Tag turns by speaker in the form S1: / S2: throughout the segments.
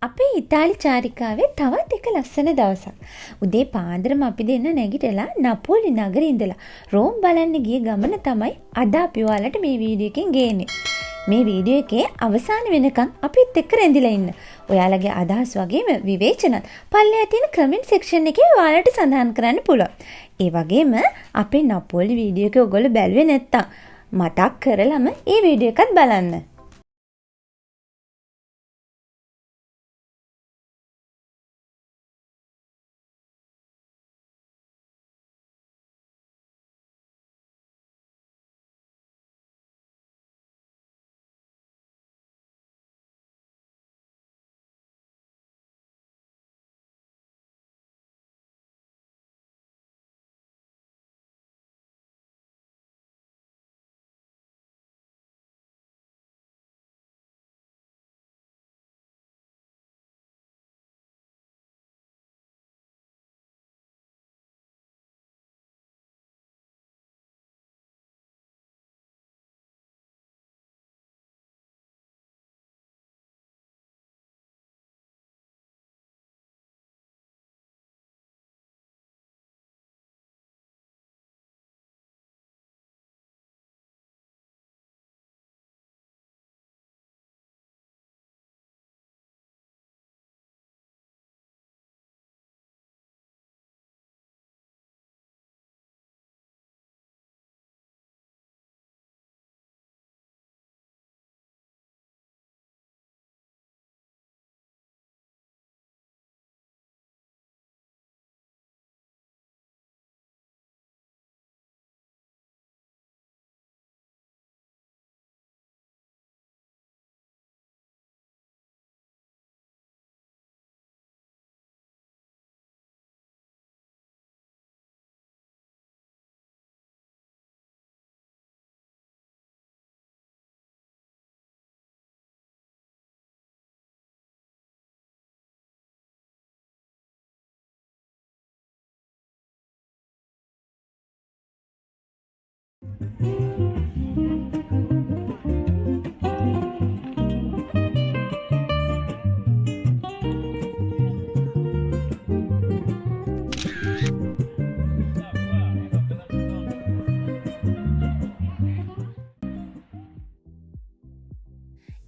S1: අපේ ඉතාලි චාරිකාවේ තවත් එක ලස්සන දවසක්. උදේ පාන්දරම අපි දෙන්න නැගිටලා නපෝලි නගරේ ඉඳලා රෝම් බලන්න ගිය ගමන තමයි අද අපි ඔයාලට මේ වීඩියෝ එකෙන් ගේන්නේ. මේ වීඩියෝ එකේ අවසාන වෙනකන් අපිත් එක්ක රැඳිලා ඉන්න. ඔයාලගේ අදහස් වගේම විවේචනත් පල්ලෙහා තියෙන කමෙන්ට් සෙක්ෂන් එකේ ඔයාලට සඳහන් කරන්න පුළුවන්. ඒ වගේම අපේ නපෝලි වීඩියෝ එක ඔයගොල්ලෝ බැලුවේ නැත්තම් මතක් කරලම මේ වීඩියෝ එකත් බලන්න.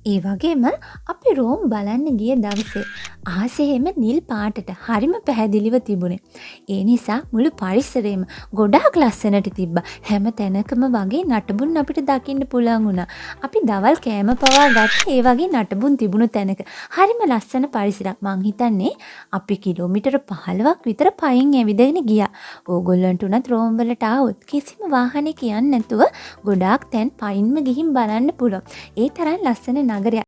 S1: ඒ වගේම අපි රෝම් බලන්න ගිය දවසේ ආසෙහෙම නිල් පාටට හරිම පැහැදිලිව තිබුණේ. ඒ නිසා මුළු පරිසරයම ගොඩාක් ලස්සනට තිබ්බා. හැම තැනකම වගේ නටබුන් අපිට දකින්න පුළුවන් වුණා. අපි දවල් කෑම පවා ගත්තේ ඒ වගේ නටබුන් තිබුණු තැනක. හරිම ලස්සන පරිසරයක්. මං හිතන්නේ අපි කිලෝමීටර 15ක් විතර පයින් ඇවිදගෙන ගියා. ඕගොල්ලන්ට උනත් රෝම් වලට ආවොත් කිසිම වාහනයක යන්නේ නැතුව ගොඩාක් තැන් පයින්ම ගිහින් බලන්න පුළුවන්. ඒ තරම් ලස්සන නගරයක්.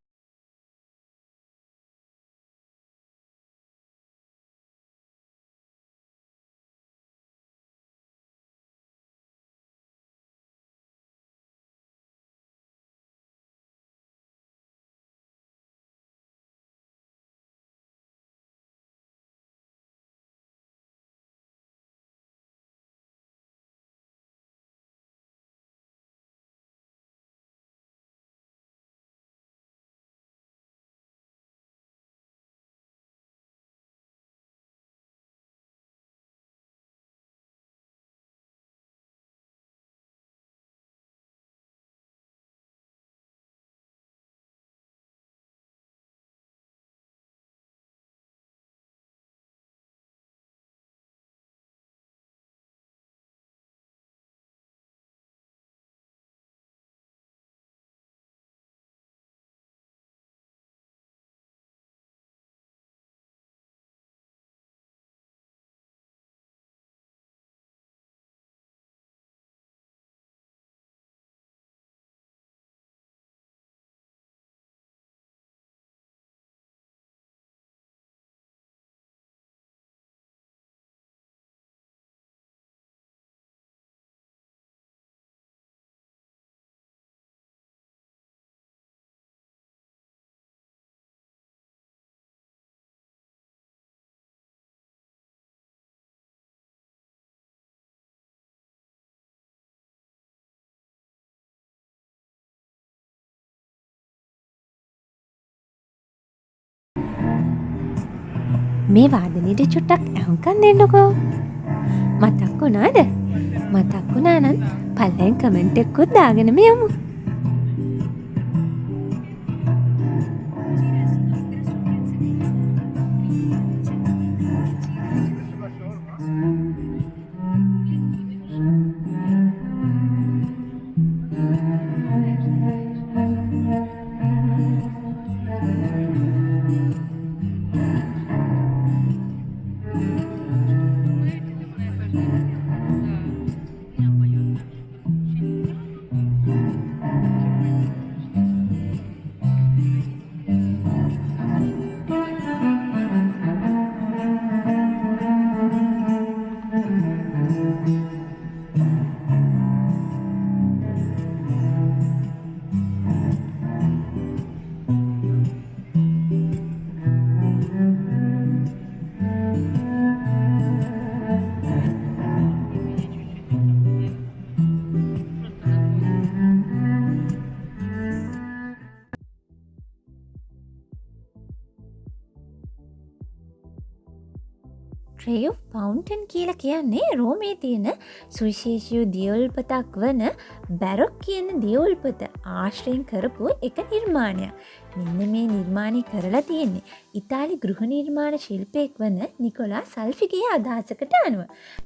S1: මේ වාදනයට චුට්ටක් ඇහුම්කන් දෙන්නකෝ. මතක් වුණාද? මතක් වුණා නම් පල්ලෙන් කමෙන්ට් එකකුත් දාගෙනම යමු. ට්‍රේ ඔෆ් ෆවුන්ටන් කියලා කියන්නේ රෝමේ තියෙන සුවිශේෂී දියවුල්පතක් වන බැරොක් කියන දියවුල්පත ආශ්‍රයෙන් කරපු එක නිර්මාණයක්. මෙන්න මේ නිර්මාණය කරලා තියෙන්නේ ඉතාලි ගෘහ නිර්මාණ ශිල්පියෙක් වන නිකොලා සල්ෆිගේ අදහසකට අනුව.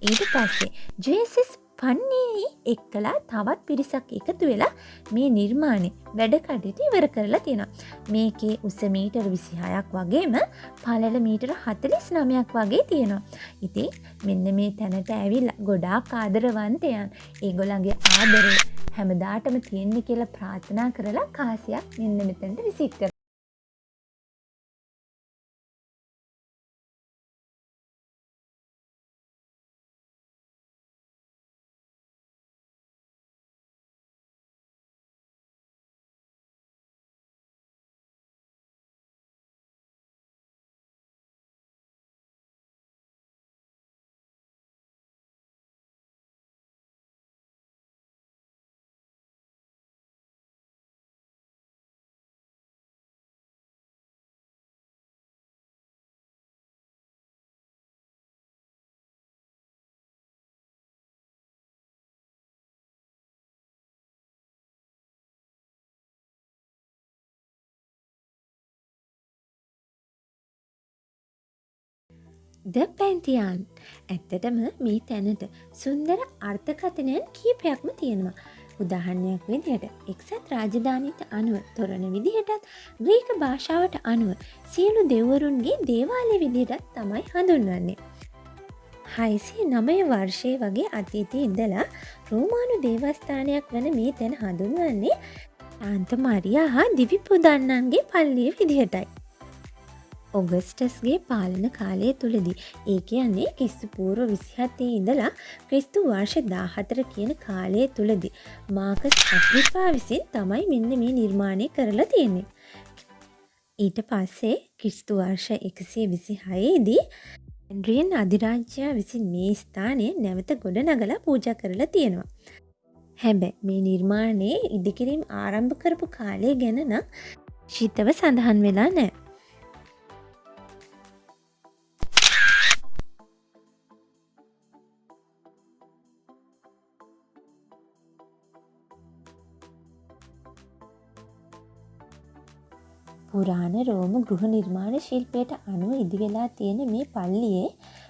S1: ඊට පස්සේ ජේසස් පන්නේනි එක්කලා තවත් පිරිසක් එකතු වෙලා මේ නිර්මාණය වැඩ කටයුතු ඉවර කරලා තියෙනවා. මේකේ උස මීටර 26ක් වගේම පළල මීටර 49ක් වගේ තියෙනවා. ඉතින් මෙන්න මේ තැනට ඇවිල්ලා ගොඩාක් ආදරවන්තයන් ඒගොල්ලන්ගේ ආදරය හැමදාටම තියෙන්න කියලා ප්‍රාර්ථනා කරලා කාසියක් මෙන්න මෙතනට විසිට් කරනවා. ද පැන්තියාන් ඇත්තටම මේ තැනට සුන්දර අර්ථකථනයන් කීපයක්ම තියෙනවා. උදාහරණයක් විදිහට එක්සත් රාජධානීට අනුව තොරණ විදිහටත් ග්‍රීක භාෂාවට අනුව සියලු දෙවරුන්ගේ දේවාලය විදිහටත් තමයි හඳුන්වන්නේ. 609 වර්ෂයේ වගේ අතීතයේ ඉඳලා රෝමානු දේවස්ථානයක් වන මේ තැන හඳුන්වන්නේ සාන්ත මරියා හා දිවි පුදන්නන්ගේ පල්ලිය විදිහටයි. ඔගස්ටස්ගේ පාලන කාලය තුළදී ඒ කියන්නේ ක්‍රිස්තු පූර්ව 27 ඉඳලා ක්‍රිස්තු වර්ෂ 14 කියන කාලය තුළදී මාකස් අග්‍රිපා විසින් තමයි මෙන්න මේ නිර්මාණය කරලා තියෙන්නේ. ඊට පස්සේ ක්‍රිස්තු වර්ෂ 126 දී ඇන්ඩ්‍රියන් අධිරාජ්‍යයා විසින් මේ ස්ථානය නැවත ගොඩනගලා පූජා කරලා තියෙනවා. හැබැයි මේ නිර්මාණයේ ඉදිකිරීම ආරම්භ කරපු කාලය ගැන නම් ශීතව සඳහන් වෙලා නැහැ. පුරාණ රෝම ගෘහ නිර්මාණ ශිල්පයට අනුව ඉදිවෙලා තියෙන මේ පල්ලියේ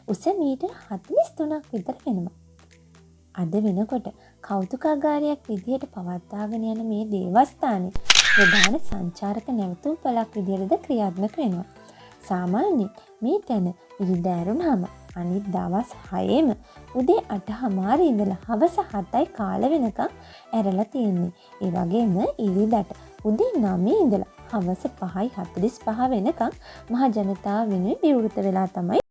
S1: උස මීටර් 43ක් විතර වෙනවා. අද වෙනකොට කෞතුකාගාරයක් විදිහට පවත්වාගෙන යන මේ දේවස්ථානය ප්‍රධාන සංචාරක නැවතුම් පළක් විදිහටද ක්‍රියාත්මක වෙනවා. සාමාන්‍යයෙන් මේ තැන ඉරිදා ඇරුණාම අනිත් දවස් 6ෙම උදේ 8:00 ඉඳලා හවස 7යි කාල වෙනකම් ඇරලා තියෙන්නේ. ඒ වගේම ඉරිදාට උදේ 9 ඉඳලා හවස 5:45 වෙනකම් මහ ජනතාව වෙනුවෙන් විවෘත වෙලා තමයි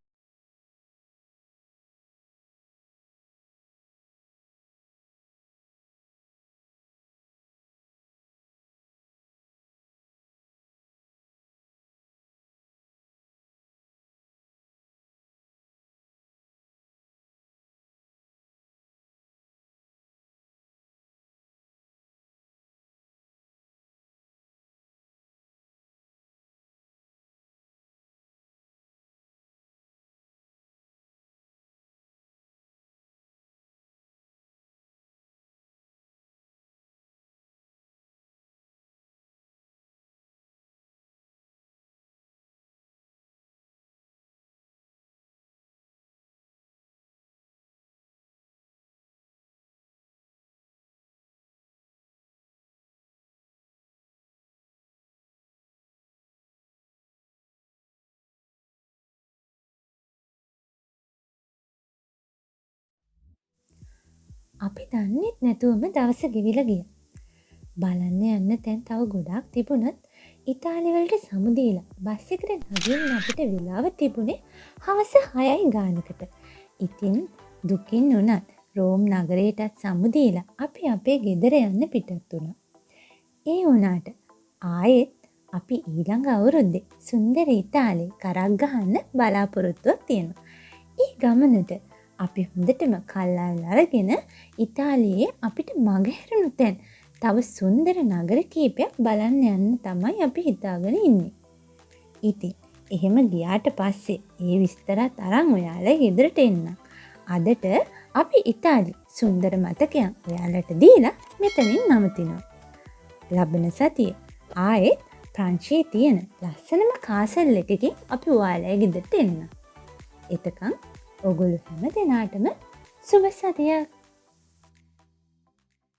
S1: අපි දන්නෙත් නැතුවම දවස ගෙවිලා ගියා. බලන්න යන්න තැන් තව ගොඩාක් තිබුණත් ඉතාලි වලට සමු දීලා බස් එකට නගින්න අපිට වෙලාව තිබුණේ හවස 6යි ගානකට. ඉතින් දුකින් උනත් රෝම් නගරයටත් සමු දීලා අපි අපේ ගෙදර යන්න පිටත් වුණා. ඒ වුණාට ආයෙත් අපි ඊළඟ අවුරුද්දේ සුන්දර ඉතාලියේ කරක් ගහන්න බලාපොරොත්තුවක් තියෙනවා. ඒ ගමනට අපි හොඳටම කල්ලාල් අරගෙන ඉතාලියේ අපිට මගහැරුණු තැන් තව සුන්දර නගර කීපයක් බලන්න යන්න තමයි අපි හිතාගෙන ඉන්නේ. ඉතින් එහෙම ගියාට පස්සේ ඒ විස්තරත් අරන් ඔයාලා ගෙදරට එන්න. අදට අපි ඉතාලි සුන්දර මතකයන් ඔයාලට දීලා මෙතනින් නවතිනවා. ලබන සතියේ ආයෙත් ප්‍රංශයේ තියෙන ලස්සනම කාසල් එකකින් අපි ඔයාලා ගෙදරට එන්න. එතකන් ඔගොල්ලෝ හැම දිනාටම සුබ සතියක්.